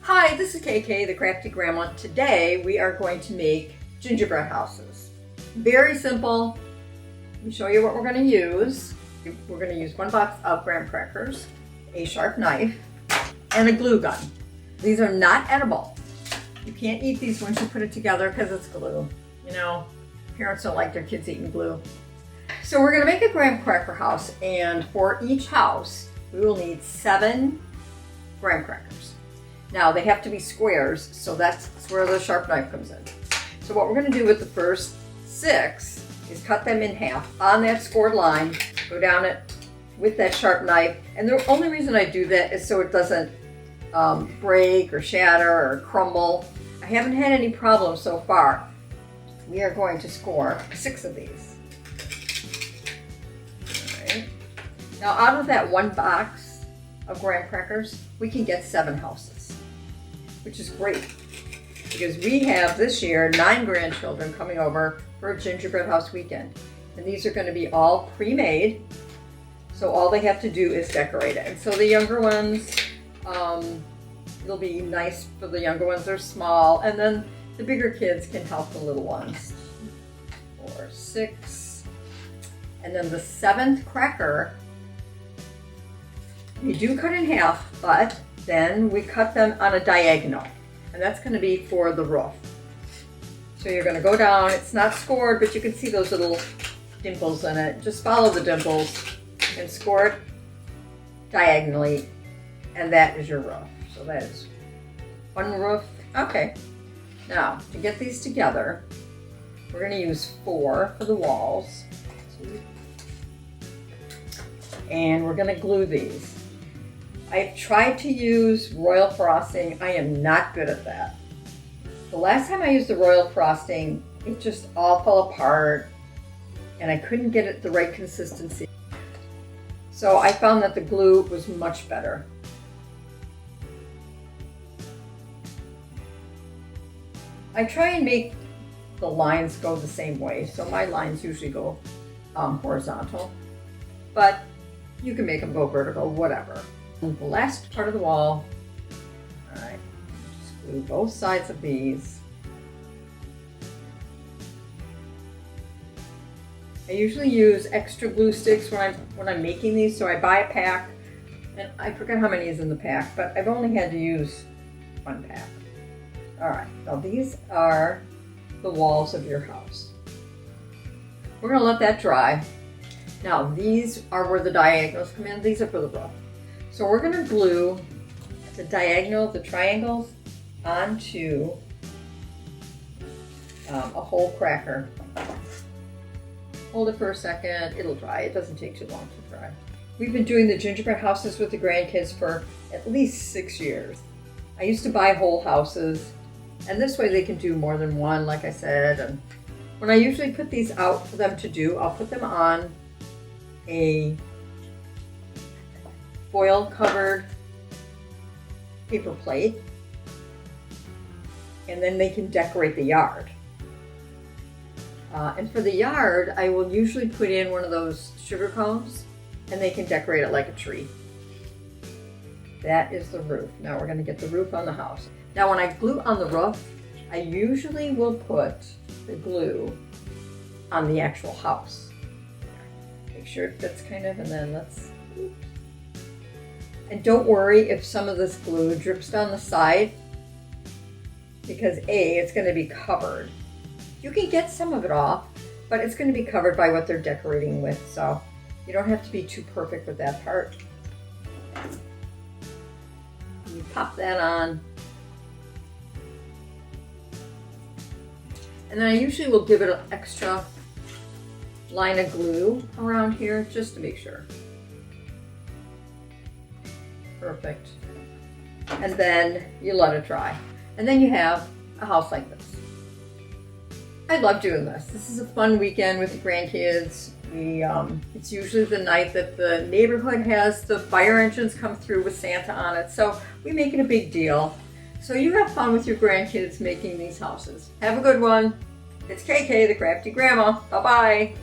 Hi, this is KK, the Crafty Grandma. Today we are going to make gingerbread houses. Very simple. Let me show you what we're going to use. We're going to use 1 box of graham crackers, a sharp knife, and a glue gun. These are not edible. You can't eat these once you put it together because it's glue. You know, parents don't like their kids eating glue. So we're going to make a graham cracker house, and for each house we will need 7 graham crackers. Now they have to be squares, so that's where the sharp knife comes in. So what we're going to do with the first 6 is cut them in half on that scored line, go down it with that sharp knife, and the only reason I do that is so it doesn't break or shatter or crumble. I haven't had any problems so far. We are going to score 6 of these. All right. Now out of that 1 box of graham crackers, we can get 7 houses, which is great because we have this year 9 grandchildren coming over for a gingerbread house weekend. And these are going to be all pre-made, so all they have to do is decorate it. And so the younger ones, it'll be nice for the younger ones, they're small, and then the bigger kids can help the little ones. 4, 6, and then the 7th cracker, we do cut in half, but then we cut them on a diagonal, and that's going to be for the roof. So you're going to go down, it's not scored, but you can see those little dimples in it. Just follow the dimples and score it diagonally, and that is your roof. So that is 1 roof. Okay, now to get these together, we're going to use 4 for the walls, and we're going to glue these. I've tried to use royal frosting. I am not good at that. The last time I used the royal frosting, it just all fell apart and I couldn't get it the right consistency. So I found that the glue was much better. I try and make the lines go the same way. So my lines usually go horizontal, but you can make them go vertical, whatever. And the last part of the wall, all right, just glue both sides of these. I usually use extra glue sticks when I'm making these, so I buy a pack, and I forget how many is in the pack, but I've only had to use 1 pack. All right, now these are the walls of your house. We're gonna let that dry. Now these are where the diagonals come in. These are for the roof. So we're going to glue the diagonal, the triangles, onto a whole cracker. Hold it for a second, it'll dry. It doesn't take too long to dry. We've been doing the gingerbread houses with the grandkids for at least 6 years. I used to buy whole houses, and this way they can do more than one, like I said. And when I usually put these out for them to do, I'll put them on a foil covered paper plate, and then they can decorate the yard. And for the yard, I will usually put in one of those sugar cones, and they can decorate it like a tree. That is the roof. Now we're going to get the roof on the house. Now when I glue on the roof, I usually will put the glue on the actual house. Make sure it fits kind of, and then let's... And don't worry if some of this glue drips down the side, because A, it's going to be covered. You can get some of it off, but it's going to be covered by what they're decorating with, so you don't have to be too perfect with that part. You pop that on. And then I usually will give it an extra line of glue around here just to make sure. Perfect. And then you let it dry. And then you have a house like this. I love doing this. This is a fun weekend with the grandkids. It's usually the night that the neighborhood has the fire engines come through with Santa on it. So we make it a big deal. So you have fun with your grandkids making these houses. Have a good one. It's KK, the Crafty Grandma. Bye-bye.